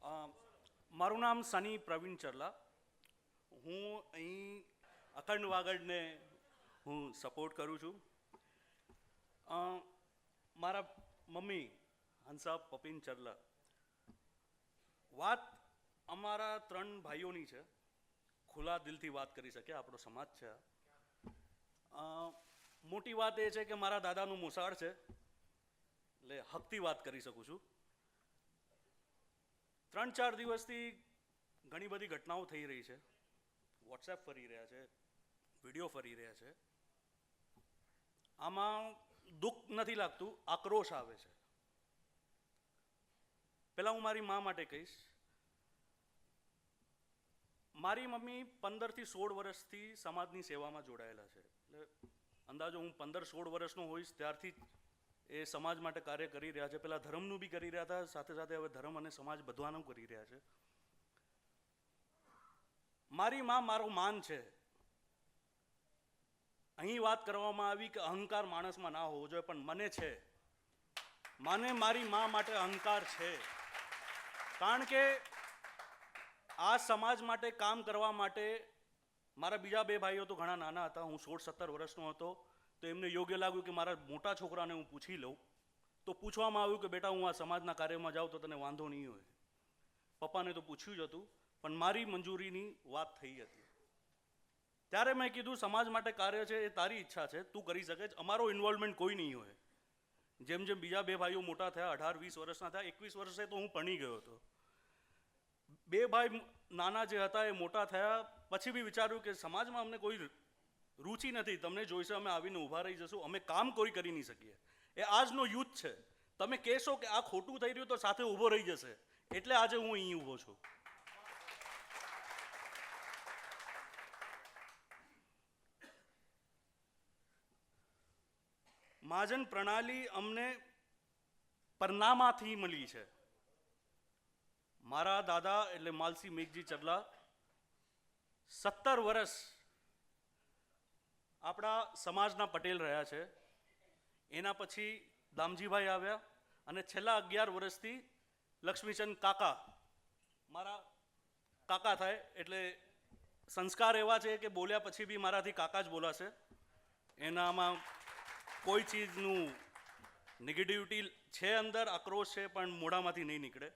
મારું નામ સની પ્રવીણ ચરલા. હું અહીં અખંડ વાગડને હું સપોર્ટ કરું છું. મારા મમ્મી હંસા પપિન ચરલા. વાત અમારા 3 ભાઈઓની છે. ખુલ્લા દિલથી વાત કરી શકે, આપણો સમાજ છે. મોટી વાત એ છે કે મારા દાદાનું મોસાળ છે, એટલે હકથી વાત કરી શકું છું. 3-4 દિવસથી ઘણી બધી ઘટનાઓ થઈ રહી છે. વોટ્સએપ ફરી રહ્યા છે, વિડીયો ફરી રહ્યા છે. આમાં દુઃખ નથી લાગતું, આક્રોશ આવે છે. પહેલાં હું મારી મા માટે કહીશ. મારી મમ્મી 15થી 16 વર્ષથી સમાજની સેવામાં જોડાયેલા છે. એટલે અંદાજો હું 15-16 વર્ષનો હોઈશ ત્યારથી એ સમાજ માટે કાર્ય કરી રહ્યા છે. પહેલાં ધર્મનું બી કરી રહ્યા હતા, સાથે સાથે હવે ધર્મ અને સમાજ બધાનું કરી રહ્યા છે. મારી માં મારો માન છે. અહીં વાત કરવામાં આવી કે અહંકાર માણસમાં ના હોવો જોઈએ, પણ મને છે. મને મારી માં માટે અહંકાર છે. કારણ કે આ સમાજ માટે કામ કરવા માટે મારા બીજા 2 ભાઈઓ તો ઘણા નાના હતા. હું 16-17 વર્ષનો હતો, તો એમને યોગ્ય લાગ્યું કે મારા મોટા છોકરાને હું પૂછી લઉં. તો પૂછવામાં આવ્યું કે બેટા, હું આ સમાજના કાર્યમાં જાઉં તો તને વાંધો નહીં હોય. પપ્પાને તો પૂછ્યું જ હતું, પણ મારી મંજૂરીની વાત થઈ હતી. ત્યારે મેં કીધું, સમાજ માટે કાર્ય છે એ તારી ઈચ્છા છે, તું કરી શકે છે, અમારો ઇન્વોલ્વમેન્ટ કોઈ નહીં હોય. જેમ જેમ બીજા 2 ભાઈઓ મોટા થયા, 18-20 વર્ષના થયા, 21 વર્ષે તો હું ભણી ગયો હતો. 2 ભાઈ નાના જે હતા એ મોટા થયા પછી બી વિચાર્યું કે સમાજમાં અમને કોઈ રુચિ નથી, તમને જોઈશે અમે આવીને ઊભા રહી જશું, અમે કામ કોઈ કરી નહીં શકીએ. એ આજનો યુથ છે. તમે કહેશો કે આ ખોટું થઈ રહ્યું તો સાથે ઊભો રહી જશે. એટલે આજે હું અહીં ઊભો છું. મહાજન પ્રણાલી અમને પરનામાથી મળી છે. મારા દાદા એટલે માલસી મેઘજી ચરલા 17 વર્ષ આપણા સમાજના પટેલ રહ્યા છે. એના પછી દામજીભાઈ આવ્યા અને છેલ્લા 11 વર્ષથી લક્ષ્મીચંદ કાકા, મારા કાકા થાય એટલે સંસ્કાર એવા છે કે બોલ્યા પછી બી મારાથી કાકા જ બોલાશે. એનામાં કોઈ ચીજનું નેગેટિવિટી છે, અંદર આક્રોશ છે, પણ મોઢામાંથી નહીં નીકળે.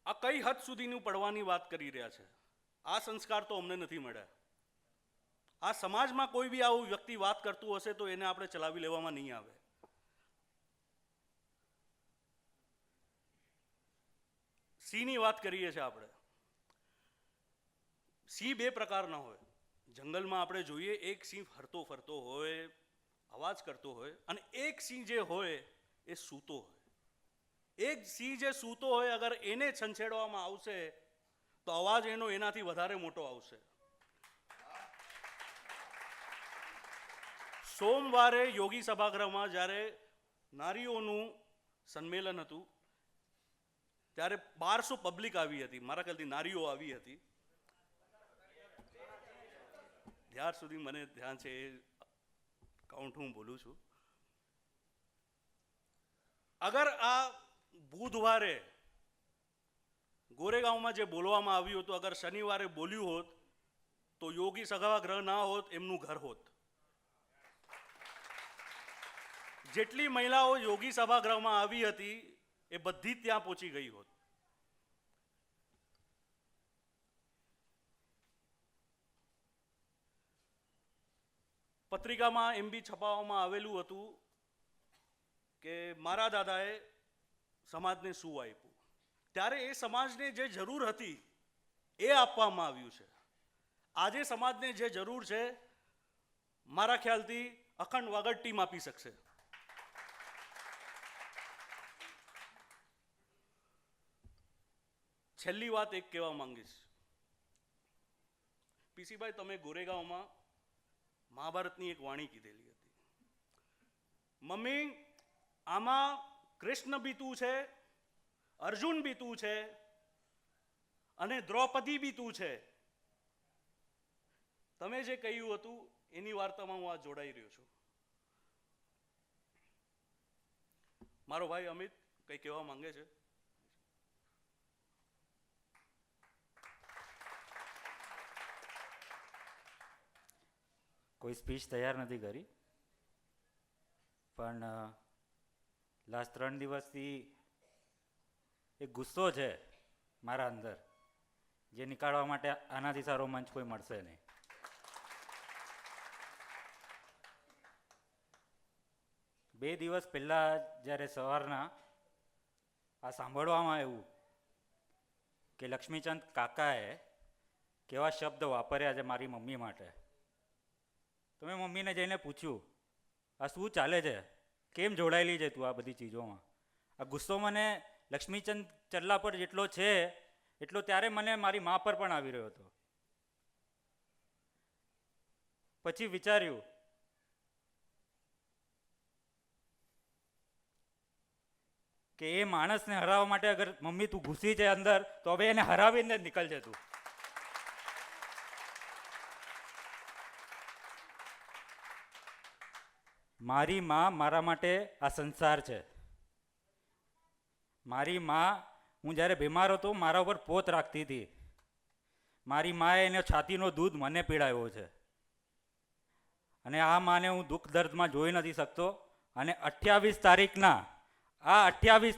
આ કઈ હદ સુધીનું પડવાની વાત કરી રહ્યા છે. આ સંસ્કાર તો અમને નથી મળ્યા. આ સમાજમાં કોઈ બી આવું વ્યક્તિ વાત કરતું હશે તો એને આપણે ચલાવી લેવામાં નહીં આવે. સિંહની વાત કરીએ છીએ આપણે. સિંહ 2 પ્રકારના હોય. જંગલમાં આપણે જોઈએ, એક સિંહ ફરતો ફરતો હોય, અવાજ કરતો હોય, અને એક સિંહ જે હોય એ સૂતો હોય. એક સિંહ જે સૂતો હોય, અગર એને છંછેડવામાં આવશે તો અવાજ એનો એનાથી વધારે મોટો આવશે. સોમવારે યોગી સભાગૃહમાં જ્યારે નારીઓનું સંમેલન હતું ત્યારે 1200 પબ્લિક આવી હતી. મારા ખ્યાલથી નારીઓ આવી હતી. ત્યાર સુધી મને ધ્યાન છે, એ કાઉન્ટ હું બોલું છું. અગર આ બુધવારે ગોરેગાંવમાં જે બોલવામાં આવ્યું હતું, અગર શનિવારે બોલ્યું હોત તો યોગી સભાગૃહ ના હોત, એમનું ઘર હોત. જેટલી મહિલાઓ યોગી સભાગૃહમાં આવી હતી એ બધી ત્યાં પહોંચી ગઈ હોત. પત્રિકામાં એમ બી છપાવવામાં આવેલું હતું કે મારા દાદાએ સમાજને શું આપ્યું. ત્યારે એ સમાજને જે જરૂર હતી એ આપવામાં આવ્યું છે. આજે સમાજને જે જરૂર છે, મારા ખ્યાલથી અખંડ વાગડ ટીમ આપી શકશે. છેલ્લી વાત એક કહેવા માંગીશ. પીસીભાઈ, તમે ગોરેગાંવમાં મહાભારતની એક વાણી કીધેલી હતી. મમ્મી, આમાં કૃષ્ણ બીતું છે, અર્જુન બીતું છે અને દ્રૌપદી બીતું છે. તમે જે કહ્યું હતું એની વાર્તામાં હું આ જોડાઈ રહ્યો છું. મારો ભાઈ અમિત કંઈ કહેવા માંગે છે? કોઈ સ્પીચ તૈયાર નથી કરી, પણ લાસ્ટ 3 દિવસથી એક ગુસ્સો છે મારા અંદર, જે નીકાળવા માટે આનાથી સારો મંચ કોઈ મળશે નહીં. બે દિવસ પહેલા જ્યારે સવારના આ સાંભળવામાં આવ્યું કે લક્ષ્મીચંદ કાકાએ કેવા શબ્દ વાપર્યા છે મારી મમ્મી માટે, તો મેં મમ્મીને જઈને પૂછ્યું, આ શું ચાલે છે, કેમ જોડાયેલી છે તું આ બધી ચીજોમાં? આ ગુસ્સો મને લક્ષ્મીચંદ ચલ્લા પર જેટલો છે એટલો ત્યારે મને મારી મા પર પણ આવી રહ્યો હતો. પછી વિચાર્યું કે એ માણસને હરાવવા માટે અગર મમ્મી તું ઘૂસી છે અંદર, તો હવે એને હરાવીને જ નીકળજે તું. મારી માં મારા માટે આ સંસાર છે. મારી માં, હું જ્યારે બીમાર હતો મારા ઉપર પોત રાખતી હતી. મારી માએ એને છાતીનો દૂધ મને પીડાવ્યો છે, અને આ માને હું દુઃખ દર્દમાં જોઈ નથી શકતો. અને 28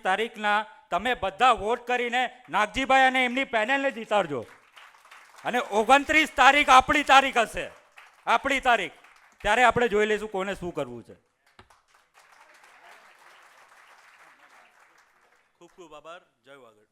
તારીખના તમે બધા વોટ કરીને નાગજીભાઈ અને એમની પેનલને જીતાડજો. અને 29 તારીખ આપણી તારીખ હશે, આપણી તારીખ. ત્યારે આપણે જોઈ લઈશું કોને શું કરવું છે. ખૂબ ખૂબ આભાર. જય વાગડ.